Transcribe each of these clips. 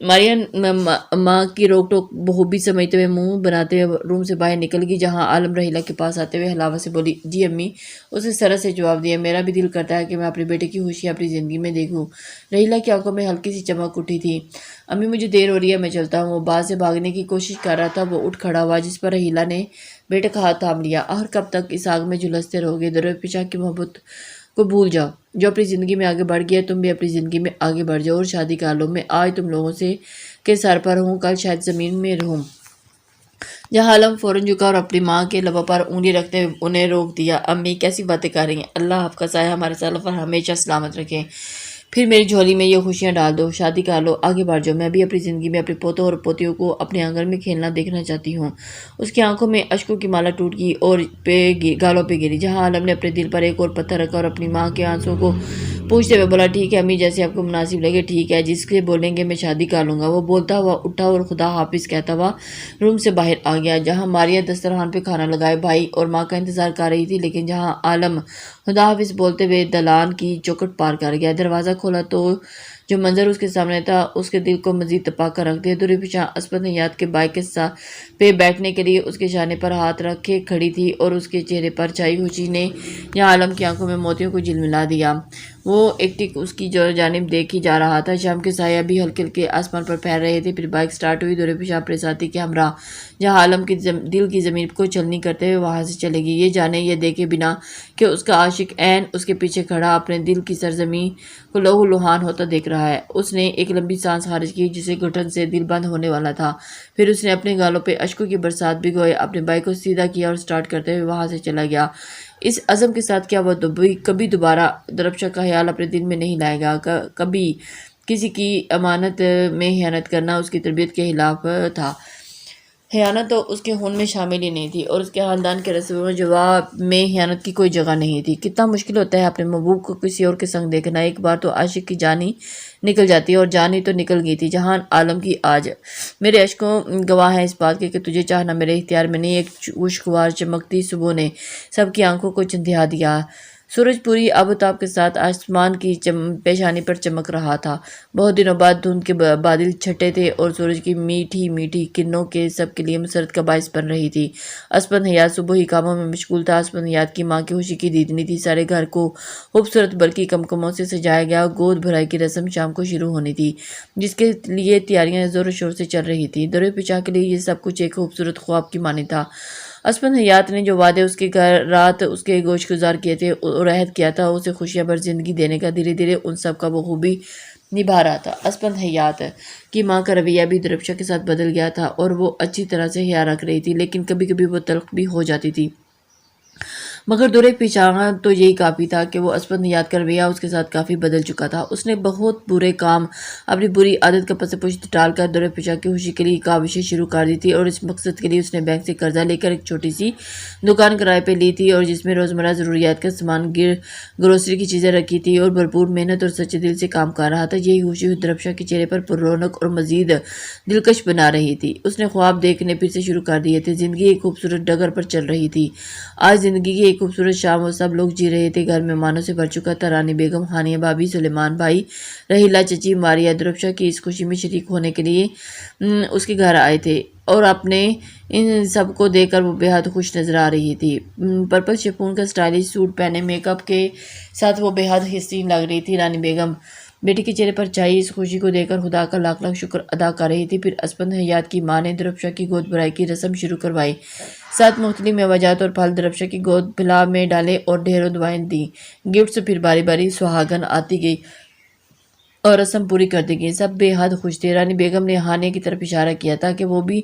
مارین ماں کی روک ٹوک بخوبی سمجھتے ہوئے منہ بناتے ہوئے روم سے باہر نکل گئی، جہاں عالم رحیلہ کے پاس آتے ہوئے حلاوہ سے بولی، جی امی۔ اس نے سرت سے جواب دیا، میرا بھی دل کرتا ہے کہ میں اپنے بیٹے کی خوشیاں اپنی زندگی میں دیکھوں۔ رحیلہ کی آنکھوں میں ہلکی سی چمک اٹھی تھی۔ امی مجھے دیر ہو رہی ہے، میں چلتا ہوں۔ وہ باہر سے بھاگنے کی کوشش کر رہا تھا، وہ اٹھ کھڑا ہوا، جس پر رحیلہ نے بیٹے کا ہاتھ تھام لیا۔ آخر کب تک اس آگ میں جھلستے رہو گے؟ درو پیشہ کی محبت کو بھول جاؤ، جو اپنی زندگی میں آگے بڑھ گیا، تم بھی اپنی زندگی میں آگے بڑھ جاؤ اور شادی کر لو۔ میں آج تم لوگوں سے کے سر پر ہوں، کل شاید زمین میں رہوں۔ جہاں عالم فوراً جھکا اور اپنی ماں کے لبوں پر انگلی رکھتے ہوئے انہیں روک دیا۔ امی کیسی باتیں کر رہی ہیں؟ اللہ آپ کا سایہ ہمارے سر پر ہمیشہ سلامت رکھے۔ پھر میری جھولی میں یہ خوشیاں ڈال دو، شادی کر لو، آگے بڑھ جاؤ۔ میں بھی اپنی زندگی میں اپنے پوتوں اور پوتیوں کو اپنے آنگن میں کھیلنا دیکھنا چاہتی ہوں۔ اس کی آنکھوں میں اشکوں کی مالا ٹوٹ گئی اور گالوں پہ گری، جہاں عالم نے اپنے دل پر ایک اور پتھر رکھا اور اپنی ماں کے آنسوؤں کو پوچھتے ہوئے بولا، ٹھیک ہے امی، جیسے آپ کو مناسب لگے ٹھیک ہے، جس کے بولیں گے میں شادی کر لوں گا۔ وہ بولتا ہوا اٹھا اور خدا حافظ کہتا ہوا روم سے باہر آ گیا، جہاں ماریا دسترخوان پہ کھانا لگائے بھائی اور ماں کا انتظار کر رہی تھی، لیکن جہاں عالم خدا حافظ بولتے ہوئے دلان کی چوکھٹ پار کر گیا۔ دروازہ کھولا تو جو منظر اس کے سامنے تھا اس کے دل کو مزید تپا کر رکھ دیا۔ دوری پیشہ عصمت حیات کے بائک کے پہ بیٹھنے کے لیے اس کے شانے پر ہاتھ رکھے کھڑی تھی اور اس کے چہرے پر چھائی خوشی نے یہاں عالم کی آنکھوں میں موتیوں کو جھلملا دیا۔ وہ ایک ٹک اس کی جانب دیکھی جا رہا تھا۔ شام کے سایہ بھی ہلکے ہلکے آسمان پر پھیل رہے تھے۔ پھر بائک سٹارٹ ہوئی، دوری پیشہ اپنے ساتھی کے ہمراہ، جہاں عالم کی دل کی زمین کو چلنی کرتے ہوئے وہاں سے چلے گی، یہ جانے یہ دیکھے بنا کہ اس کا عاشق عین اس کے پیچھے کھڑا اپنے دل کی سرزمین کو لہو لہان ہوتا دیکھ رہا ہے۔ اس نے ایک لمبی سانس خارج کی، جسے گھٹن سے دل بند ہونے والا تھا۔ پھر اس نے اپنے گالوں پہ اشکوں کی برسات بھگوئے، اپنے بائک کو سیدھا کیا اور سٹارٹ کرتے ہوئے وہاں سے چلا گیا، اس عزم کے ساتھ کیا وہ کبھی دوبارہ درپشہ کا خیال اپنے دل میں نہیں لائے گا۔ کبھی کسی کی امانت میں خیانت کرنا اس کی تربیت کے خلاف تھا۔ خیانت تو اس کے خون میں شامل ہی نہیں تھی اور اس کے خاندان کے رسم و جواب میں خیانت کی کوئی جگہ نہیں تھی۔ کتنا مشکل ہوتا ہے اپنے محبوب کو کسی اور کے سنگ دیکھنا۔ ایک بار تو عاشق کی جان ہی نکل جاتی ہے، اور جان ہی تو نکل گئی تھی۔ جہان عالم کی آج میرے اشکوں گواہ ہیں اس بات کے کہ تجھے چاہنا میرے اختیار میں نہیں۔ ایک خوشگوار چمکتی صبح نے سب کی آنکھوں کو چندھیا دیا۔ سورج پوری آب و تاب کے ساتھ آسمان کی پیشانی پر چمک رہا تھا۔ بہت دنوں بعد دھند کے بادل چھٹے تھے اور سورج کی میٹھی میٹھی کرنوں کے سب کے لیے مسرت کا باعث بن رہی تھی۔ عصمت حیات صبح ہی کاموں میں مشغول تھا۔ عصمت حیات کی ماں کی خوشی کی دیدنی تھی، سارے گھر کو خوبصورت برقی کمکموں سے سجایا گیا۔ گود بھرائی کی رسم شام کو شروع ہونی تھی، جس کے لیے تیاریاں زور و شور سے چل رہی تھی۔ درو پیشہ کے لیے یہ سب کچھ ایک خوبصورت خواب کی مانند تھا۔ عصمت حیات نے جو وعدے اس کے گھر رات اس کے گوش گزار کیے تھے اور عہد کیا تھا اسے خوشیاں بھر زندگی دینے کا، دھیرے دھیرے ان سب کا بخوبی نبھا رہا تھا۔ عصمت حیات کی ماں کا رویہ بھی درپشہ کے ساتھ بدل گیا تھا اور وہ اچھی طرح سے خیال رکھ رہی تھی، لیکن کبھی کبھی وہ تلخ بھی ہو جاتی تھی۔ مگر دورے پیچھا تو یہی کافی تھا کہ وہ عصمت حیات کا رویہ اس کے ساتھ کافی بدل چکا تھا۔ اس نے بہت برے کام، اپنی بری عادت کا پس پشت ٹال کر دورے پیچھا کی خوشی کے لیے کاوشیں شروع کر دی تھی، اور اس مقصد کے لیے اس نے بینک سے قرضہ لے کر ایک چھوٹی سی دکان کرائے پہ لی تھی، اور جس میں روزمرہ ضروریات کا سامان، گروسری کی چیزیں رکھی تھی، اور بھرپور محنت اور سچے دل سے کام کر رہا تھا۔ یہی خوشی درپشہ کے چہرے پر پر رونق اور مزید دلکش بنا رہی تھی۔ اس نے خواب دیکھنے پھر سے شروع کر دیے تھے۔ زندگی ایک خوبصورت ڈگر پر چل رہی تھی۔ آج زندگی کی ایک خوبصورت شام وہ سب لوگ جی رہے تھے۔ گھر مہمانوں سے بھر چکا تھا۔ رانی بیگم، ہانیہ بھابی، سلیمان بھائی، رحیلہ چچی، ماریا درپشہ کی اس خوشی میں شریک ہونے کے لیے اس کے گھر آئے تھے، اور اپنے ان سب کو دیکھ کر وہ بے حد خوش نظر آ رہی تھی۔ پرپل شفون کا سٹائلش سوٹ پہنے میک اپ کے ساتھ وہ بے حد حسین لگ رہی تھی۔ رانی بیگم بیٹی کے چہرے پر چھائی اس خوشی کو دیکھ کر خدا کا لاکھ لاکھ شکر ادا کر رہی تھی۔ پھر عصمت حیات کی ماں نے درپشہ کی گود بھرائی کی رسم شروع کروائی۔ 7 مختلف میوجات اور پھل درپشہ کی گود پھلا میں ڈالے اور ڈھیروں دعائیں دیں، گفٹس۔ پھر باری باری سہاگن آتی گئی اور رسم پوری کر دی گئی۔ سب بے حد خوش تھے۔ رانی بیگم نے ہانیہ کی طرف اشارہ کیا تھا کہ وہ بھی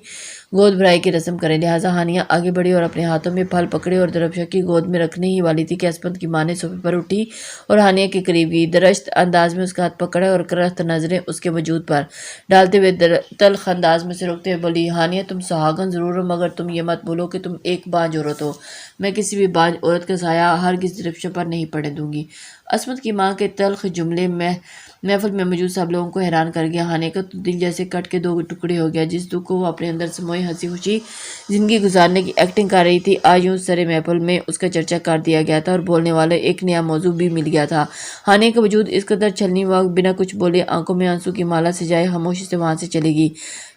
گود بھرائی کی رسم کرے، لہٰذا ہانیہ آگے بڑھی اور اپنے ہاتھوں میں پھل پکڑے اور درپشہ کی گود میں رکھنے ہی والی تھی کہ عصمت کی ماں نے صوفے پر اٹھی اور ہانیہ کے قریب گئی، درشت انداز میں اس کا ہاتھ پکڑا اور کرخت نظریں اس کے وجود پر ڈالتے ہوئے تلخ انداز میں سے روکتے ہوئے بولی، ہانیہ تم سہاگن ضرور ہو، مگر تم یہ مت بھولو کہ تم ایک بانجھ عورت ہو۔ میں کسی بھی بانجھ عورت کا سایہ ہرگز درپشہ پر نہیں پڑنے دوں گی۔ عصمت کی ماں کے تلخ جملے محفل میں موجود سب لوگوں کو حیران کر گیا۔ ہانیہ کا تو دل جیسے کٹ کے دو ٹکڑے ہو گیا۔ جس دکھ کو وہ اپنے اندر سموئے ہنسی خوشی زندگی گزارنے کی ایکٹنگ کر رہی تھی، آج یوں سرے محفل میں اس کا چرچا کر دیا گیا تھا اور بولنے والے ایک نیا موضوع بھی مل گیا تھا۔ ہانیہ کا وجود اس قدر چھلنی ہوا، بنا کچھ بولے آنکھوں میں آنسو کی مالا سجائے خاموشی سے وہاں سے چلی گئی۔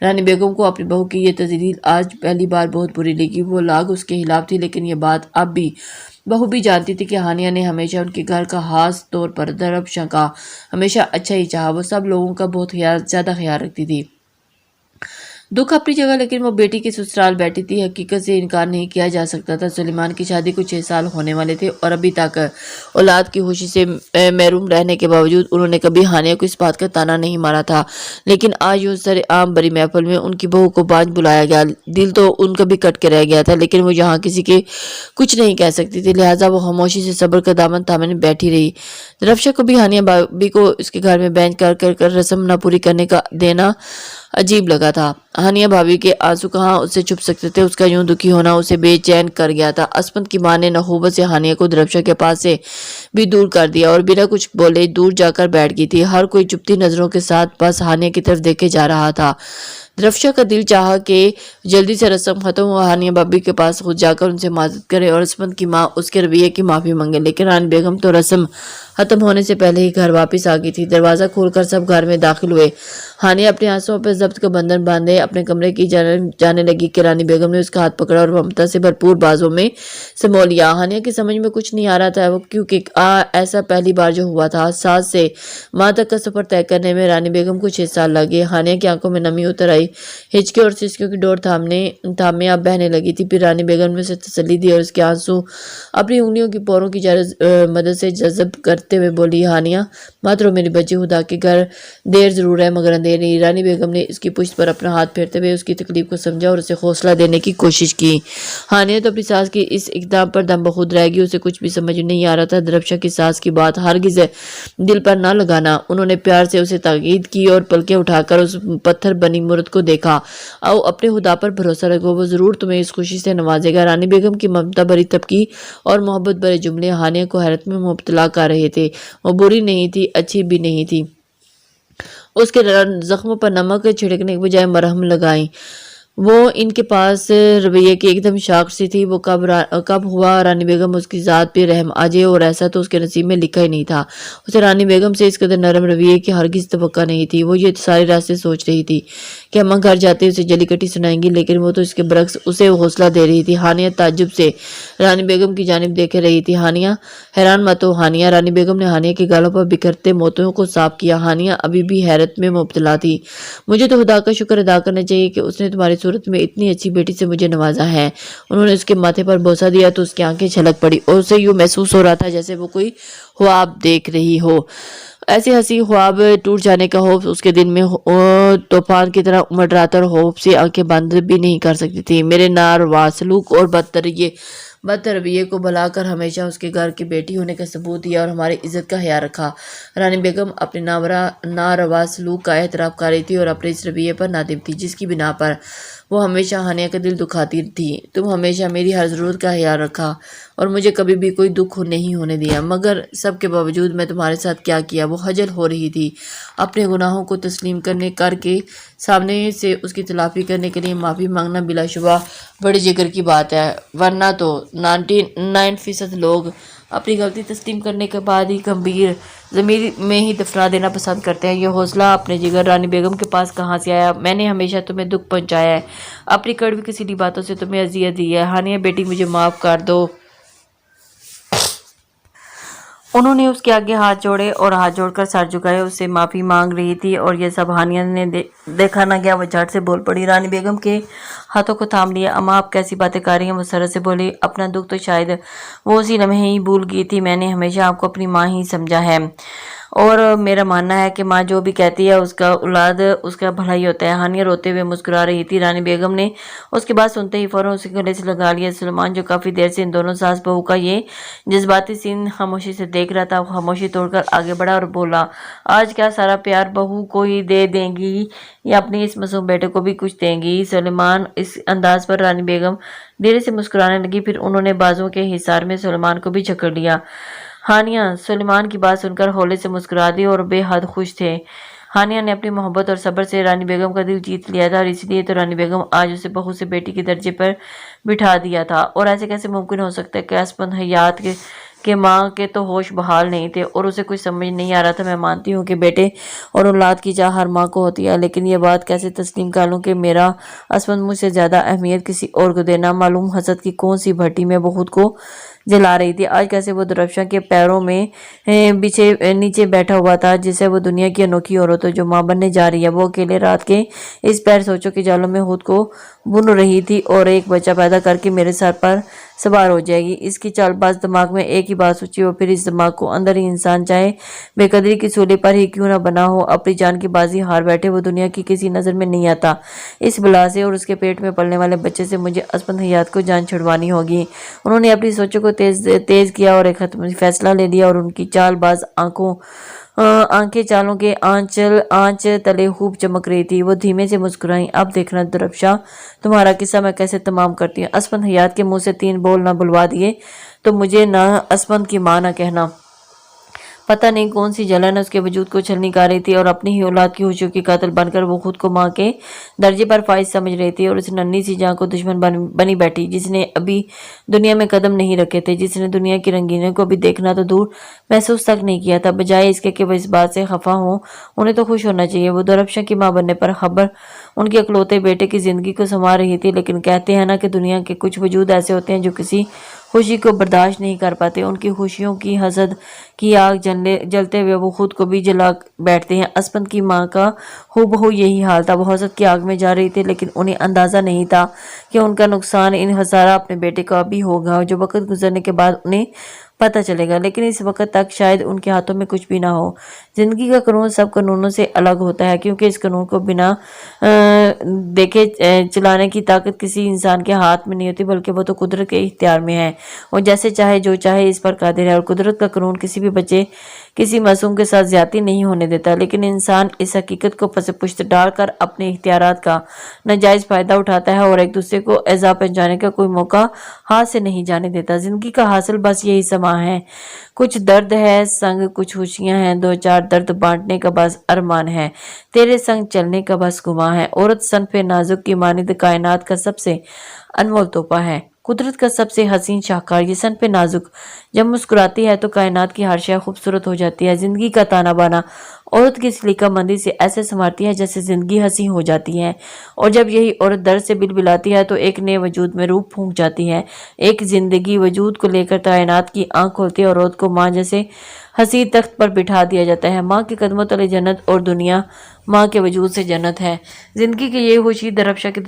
رانی بیگم کو اپنی بہو کی یہ تذلیل آج پہلی بار بہت بری لگی۔ وہ لاگ اس کے خلاف تھی، لیکن یہ بات اب بھی بہو بھی جانتی تھی کہ ہانیہ نے ہمیشہ ان کے گھر کا، خاص طور پر درفشاں کا ہمیشہ اچھا ہی چاہا۔ وہ سب لوگوں کا بہت زیادہ خیال رکھتی تھی۔ دکھ اپنی جگہ، لیکن وہ بیٹی کے سسرال بیٹھی تھی، حقیقت سے انکار نہیں کیا جا سکتا تھا۔ سلیمان کی شادی کو 6 سال ہونے والے تھے اور ابھی تک اولاد کی خوشی سے محروم رہنے کے باوجود انہوں نے کبھی ہانیہ کو اس بات کا طعنہ نہیں مارا تھا۔ لیکن آج یوں سر عام بڑی محفل میں ان کی بہو کو بانجھ بلایا گیا۔ دل تو ان کا بھی کٹ کے رہ گیا تھا، لیکن وہ یہاں کسی کے کچھ نہیں کہہ سکتی تھی، لہٰذا وہ خاموشی سے صبر کا دامن تھامے بیٹھی رہی۔ درفشا کو بھی ہانیہ بھابی کو اس کے گھر میں بینچ کر رسم نہ پوری کرنے کا دینا عجیب لگا تھا۔ ہانیہ بھابی کے آنسو کہاں اس سے چھپ سکتے تھے، اس کا یوں دکھی ہونا اسے بے چین کر گیا تھا۔ عصمت کی ماں نے نخوبت سے ہانیہ کو درفشا کے پاس سے بھی دور کر دیا اور بنا کچھ بولے دور جا کر بیٹھ گئی تھی۔ ہر کوئی چپتی نظروں کے ساتھ بس ہانیہ کی طرف دیکھے جا رہا تھا۔ درفشا کا دل چاہا کہ جلدی سے رسم ختم ہوا، ہانیہ بھابی کے پاس خود جا کر ان سے معذرت کرے اور عصمت کی ماں اس کے رویے کی معافی مانگے، لیکن رانی بیگم تو رسم ختم ہونے سے پہلے ہی گھر واپس آ گئی تھی۔ دروازہ کھول کر سب گھر میں داخل ہوئے۔ ہانیہ اپنے آنسوؤں پہ ضبط کا بندھن باندھے اپنے کمرے کی جانے لگی کہ رانی بیگم نے اس کا ہاتھ پکڑا اور ممتا سے بھرپور بازوں میں سمو لیا۔ ہانیہ کی سمجھ میں کچھ نہیں آ رہا تھا کیونکہ ایسا پہلی بار جو ہوا تھا۔ ساس سے ماں تک کا سفر طے کرنے میں رانی بیگم کو 6 سال لگے۔ ہانیہ کی آنکھوں میں نمی اتر آئی، ہچکے اور سسکیوں کی ڈور تھامے اب بہنے لگی تھی۔ پھر رانی بیگم نے اسے تسلی دی اور اس کے آنسو اپنی انگلیوں کی پوروں کی مدد سے جذب کرتے ہوئے بولی، ہانیہ مت رو میری بچی، خدا کے گھر دیر ضرور ہے مگر اندھیر نہیں۔ رانی بیگم نے اس کی پشت پر اپنا ہاتھ پھیرتے ہوئے اس کی تکلیف کو سمجھا اور اسے حوصلہ دینے کی کوشش کی۔ ہانیہ تو اپنی ساس کی اس اقدام پر دم بخود رہ گئی، اسے کچھ بھی سمجھ نہیں آ رہا تھا۔ درفشا کی ساس کی بات ہرگز دل پر نہ لگانا۔ انہوں نے پیار سے اسے تاکید کی اور پلکیں اٹھا کر اس پتھر بنی مورت کو دیکھا۔ آؤ اپنے خدا پر بھروسہ رکھو، وہ ضرور تمہیں اس خوشی سے نوازے گا۔ رانی بیگم کی ممتا بھری تبکی اور محبت بھرے جملے ہانیہ کو حیرت میں مبتلا کر رہے تھے۔ وہ بری نہیں تھی، اچھی بھی نہیں تھی۔ اس کے زخموں پر نمک چھڑکنے کے بجائے مرہم لگائیں۔ وہ ان کے پاس رویے کی ایک دم شاخ سی تھی۔ وہ کب ہوا رانی بیگم اس کی ذات پہ رحم آ جائے، اور ایسا تو اس کے نصیب میں لکھا ہی نہیں تھا۔ اسے رانی بیگم سے اس قدر نرم رویے کی ہرگز توقع نہیں تھی۔ وہ یہ ساری راستے سوچ رہی تھی کہ اماں گھر جاتے اسے جلی کٹی سنائیں گی، لیکن وہ تو اس کے برعکس اسے حوصلہ دے رہی تھی۔ ہانیہ تعجب سے رانی بیگم کی جانب دیکھ رہی تھی۔ ہانیہ حیران مت ہو ہانیہ، رانی بیگم نے ہانیہ کے گالوں پر بکھرتے موتیوں کو صاف کیا۔ ہانیہ ابھی بھی حیرت میں مبتلا تھی۔ مجھے تو خدا کا شکر ادا کرنا چاہیے کہ اس نے تمہاری صورت میں اتنی اچھی بیٹی سے مجھے نوازا ہے۔ انہوں نے اس کے ماتھے پر بوسہ دیا تو اس کی آنکھیں چھلک پڑی اور اسے یوں محسوس ہو رہا تھا جیسے وہ کوئی خواب دیکھ رہی ہو۔ ایسے ہنسی خواب ٹوٹ جانے کا خوف اس کے دل میں طوفان کی طرح امڑ رہا تھا اور خوف سے آنکھیں بند بھی نہیں کر سکتی تھی۔ میرے ناروا سلوک اور بدترویے کو بھلا کر ہمیشہ اس کے گھر کی بیٹی ہونے کا ثبوت دیا اور ہماری عزت کا خیال رکھا۔ رانی بیگم اپنے ناروا سلوک کا اعتراف کر رہی تھی اور اپنے اس رویے پر نادم تھی جس کی بنا پر وہ ہمیشہ ہانیہ کا دل دکھاتی تھی۔ تم ہمیشہ میری ہر ضرورت کا خیال رکھا اور مجھے کبھی بھی کوئی دکھ نہیں ہونے دیا، مگر سب کے باوجود میں تمہارے ساتھ کیا کیا۔ وہ خجل ہو رہی تھی۔ اپنے گناہوں کو تسلیم کر کے سامنے سے اس کی تلافی کرنے کے لیے معافی مانگنا بلا شبہ بڑے جگر کی بات ہے، ورنہ تو 99% لوگ اپنی غلطی تسلیم کرنے کے بعد ہی گمبھیر ضمیر میں ہی دفنا دینا پسند کرتے ہیں۔ یہ حوصلہ اپنے جگر رانی بیگم کے پاس کہاں سے آیا؟ میں نے ہمیشہ تمہیں دکھ پہنچایا ہے، اپنی کڑوی کسیلی باتوں سے تمہیں اذیت دی ہے۔ ہانیہ بیٹی مجھے معاف کر دو۔ انہوں نے اس کے آگے ہاتھ جوڑے اور ہاتھ جوڑ کر سر جھکائے، اس سے معافی مانگ رہی تھی اور یہ سب ہانیہ نے دیکھا نہ گیا۔ وہ جھٹ سے بول پڑی، رانی بیگم کے ہاتھوں کو تھام لیا۔ اماں آپ کیسی باتیں کر رہی ہیں؟ مسرت سے بولی، اپنا دکھ تو شاید وہ اسی لمحے ہی بھول گئی تھی۔ میں نے ہمیشہ آپ کو اپنی ماں ہی سمجھا ہے اور میرا ماننا ہے کہ ماں جو بھی کہتی ہے اس کا اولاد اس کا بھلا ہی ہوتا ہے۔ ہانیہ روتے ہوئے مسکرا رہی تھی۔ رانی بیگم نے اس کی بات سنتے ہی فوراً اسے گلے سے لگا لیا۔ سلیمان جو کافی دیر سے ان دونوں ساس بہو کا یہ جذباتی سین خاموشی سے دیکھ رہا تھا، وہ خاموشی توڑ کر آگے بڑھا اور بولا، آج کیا سارا پیار بہو کو ہی دے دیں گی یا اپنی اس معصوم بیٹے کو بھی کچھ دیں گی؟ سلیمان اس انداز پر رانی بیگم دھیرے سے مسکرانے لگی، پھر انہوں نے بازوؤں کے حصار میں سلیمان کو بھی جکڑ لیا۔ ہانیہ سلیمان کی بات سن کر ہولے سے مسکرا دی اور بے حد خوش تھے۔ ہانیہ نے اپنی محبت اور صبر سے رانی بیگم کا دل جیت لیا تھا اور اس لیے تو رانی بیگم آج اسے بہو سے بیٹی کے درجے پر بٹھا دیا تھا۔ اور ایسے کیسے ممکن ہو سکتا ہے کہ اسپند حیات کے ماں کے تو ہوش بحال نہیں تھے اور اسے کچھ سمجھ نہیں آ رہا تھا۔ میں مانتی ہوں کہ بیٹے اور اولاد کی چاہ ہر ماں کو ہوتی ہے، لیکن یہ بات کیسے تسلیم کر لوں کہ میرا اسپند مجھ سے زیادہ اہمیت کسی اور کو دے۔ نہ معلوم حسد کی کون سی بھٹی میں بہت کو جلا رہی تھی۔ آج کیسے وہ درفشاں کے پیروں میں نیچے بیٹھا ہوا تھا جسے وہ دنیا کی انوکھی عورت جو ماں بننے جا رہی ہے۔ وہ اکیلے رات کے اس پیر سوچوں کے جالوں میں خود کو بن رہی تھی اور ایک بچہ پیدا کر کے میرے سر پر سوار ہو جائے گی۔ اس کی چال باز دماغ میں ایک ہی بات سوچی اور پھر اس دماغ کو اندر ہی انسان چاہے بے قدری کی سولے پر ہی کیوں نہ بنا ہو اپنی جان کی بازی ہار بیٹھے، وہ دنیا کی کسی نظر میں نہیں آتا۔ اس بلا سے اور اس کے پیٹ میں پلنے والے بچے سے مجھے اسپند حیات کو جان چھڑوانی ہوگی۔ انہوں نے اپنی سوچوں کو تیز کیا اور ایک حتمی فیصلہ لے لیا اور ان کی چال باز آنکھیں چالوں کے آنچ تلے خوب چمک رہی تھی۔ وہ دھیمے سے مسکرائیں، اب دیکھنا درفشاں، تمہارا قصہ میں کیسے تمام کرتی ہوں۔ اسپند حیات کے منہ سے 3 بول نہ بلوا دیے تو مجھے نہ اسپند کی ماں نہ کہنا۔ پتہ نہیں کون سی جلن اس کے وجود کو چھلنی کر رہی تھی اور اپنی ہی اولاد کی خوشیوں کی قاتل بن کر وہ خود کو ماں کے درجے پر فائز سمجھ رہی تھی اور اس ننھی سی جان کو دشمن بنی بیٹھی جس نے ابھی دنیا میں قدم نہیں رکھے تھے، جس نے دنیا کی رنگینیوں کو ابھی دیکھنا تو دور محسوس تک نہیں کیا تھا۔ بجائے اس کے کہ وہ اس بات سے خفا ہوں، انہیں تو خوش ہونا چاہیے۔ وہ درفشاں کی ماں بننے پر خبر ان کے اکلوتے بیٹے کی زندگی کو سنوار رہی تھی، لیکن کہتے ہیں نا کہ دنیا کے کچھ وجود ایسے ہوتے ہیں جو کسی خوشی کو برداشت نہیں کر پاتے۔ ان کی خوشیوں کی حسد کی آگ جلتے ہوئے وہ خود کو بھی جلا بیٹھتے ہیں۔ اسپند کی ماں کا ہو بہو یہی حال تھا۔ وہ حسد کی آگ میں جا رہی تھی، لیکن انہیں اندازہ نہیں تھا کہ ان کا نقصان انحصار اپنے بیٹے کا بھی ہوگا جو وقت گزرنے کے بعد انہیں پتہ چلے گا، لیکن اس وقت تک شاید ان کے ہاتھوں میں کچھ بھی نہ ہو۔ زندگی کا قانون سب قانونوں سے الگ ہوتا ہے، کیونکہ اس قانون کو بنا دیکھے چلانے کی طاقت کسی انسان کے ہاتھ میں نہیں ہوتی، بلکہ وہ تو قدرت کے اختیار میں ہے۔ وہ جیسے چاہے جو چاہے اس پر قادر ہے اور قدرت کا قانون کسی بھی بچے کسی معصوم کے ساتھ زیادتی نہیں ہونے دیتا، لیکن انسان اس حقیقت کو پس پشت ڈال کر اپنے اختیارات کا ناجائز فائدہ اٹھاتا ہے اور ایک دوسرے کو ایذا پہنچانے کا کوئی موقع ہاتھ سے نہیں جانے دیتا۔ زندگی کا حاصل بس یہی سما ہے، کچھ درد ہے سنگ کچھ خوشیاں ہیں، 2-4 درد بانٹنے کا بس ارمان ہے، تیرے سنگ چلنے کا بس گمان ہے۔ عورت صنف نازک کی مانند کائنات کا سب سے انمول تحفہ ہے، قدرت کا سب سے حسین شاہکار۔ یہ صنف نازک جب مسکراتی ہے تو کائنات کی ہر شے خوبصورت ہو جاتی ہے۔ زندگی کا تانا بانا عورت کی سلیقہ مندی سے ایسے سنوارتی ہے جیسے زندگی ہنسی ہو جاتی ہے، اور جب یہی عورت درد سے بلبلاتی ہے تو ایک نئے وجود میں روح پھونک جاتی ہے۔ ایک زندگی وجود کو لے کر کائنات کی آنکھ کھولتی ہے اور عورت کو ماں جیسے حسین تخت پر بٹھا دیا جاتا ہے۔ ماں کے قدموں تلے جنت اور دنیا ماں کے وجود سے جنت ہے۔ زندگی کی یہ خوشی درفشاں کے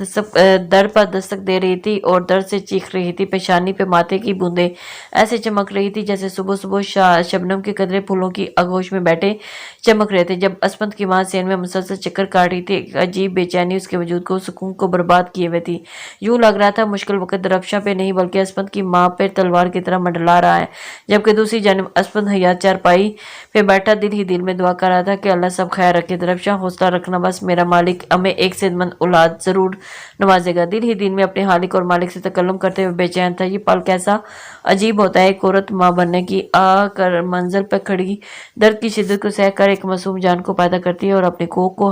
در پر دستک دے رہی تھی اور درد سے چیخ رہی تھی۔ پیشانی پہ ماتھے کی بوندیں ایسے چمک رہی تھی جیسے صبح صبح شبنم کے قطرے پھولوں کی آغوش میں بیٹھے چمک رہے تھے۔ جب اسپند کی ماں سین میں مسلسل چکر کاٹ رہی تھی، ایک عجیب بے چینی اس کے وجود کو سکون کو برباد کیے ہوئے تھی۔ یوں لگ رہا تھا مشکل وقت درفشاں پہ نہیں بلکہ اسپند کی ماں پہ تلوار کی طرح منڈلا رہا ہے، جبکہ دوسری جانب اسپند حیات چارپائی پہ بیٹھا دل ہی دل میں دعا کر رہا تھا کہ اللہ سب خیر رکھے۔ درفشاں حوصلہ رکھنا، بس میرا مالک ہمیں ایک صحت مند اولاد ضرور نوازے گا۔ دل ہی دل میں اپنے خالق اور مالک سے تکلم کرتے ہوئے بے چین تھا۔ یہ پل کیسا عجیب ہوتا ہے، ایک عورت ماں بننے کی آ کر منزل پہ کھڑی درد کی شدت کو سہ کر ایک معصوم جان کو پیدا کرتی ہے اور اپنے کوکھ کو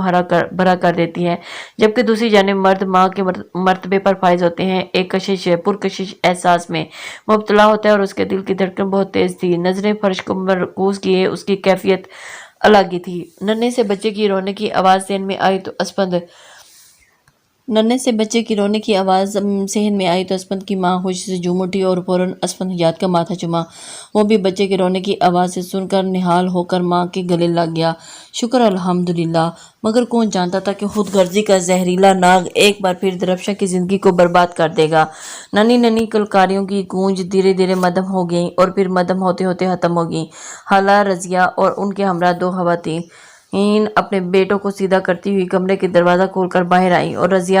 بھرا کر دیتی ہے، جبکہ دوسری جانب مرد ماں کے مرتبے پر فائز ہوتے ہیں، ایک پرکشش احساس میں مبتلا ہوتا ہے اور اس کے دل کی دھڑکن بہت تیز تھی۔ نظریں فرش کو مرکوز کیے اس کی کیفیت الگ ہی تھی۔ ننھے سے بچے کی رونے کی آواز ذہن میں آئی تو اسپند کی ماں خوشی سے جھوم اٹھی اور فوراً اسپند حیات کا ماتھا چوما۔ وہ بھی بچے کے رونے کی آواز سے سن کر نہال ہو کر ماں کے گلے لگ گیا۔ شکر الحمدللہ، مگر کون جانتا تھا کہ خود غرضی کا زہریلا ناگ ایک بار پھر درفشاں کی زندگی کو برباد کر دے گا۔ ننھی ننھی کلکاریوں کی گونج دھیرے دھیرے مدھم ہو گئیں اور پھر مدھم ہوتے ہوتے ختم ہو گئیں۔ خالہ رضیہ اور ان کے ہمراہ 2 خواتین اپنے بیٹوں کو سیدھا کرتی ہوئی کمرے کے دروازہ کھول کر باہر آئیں اور رضیہ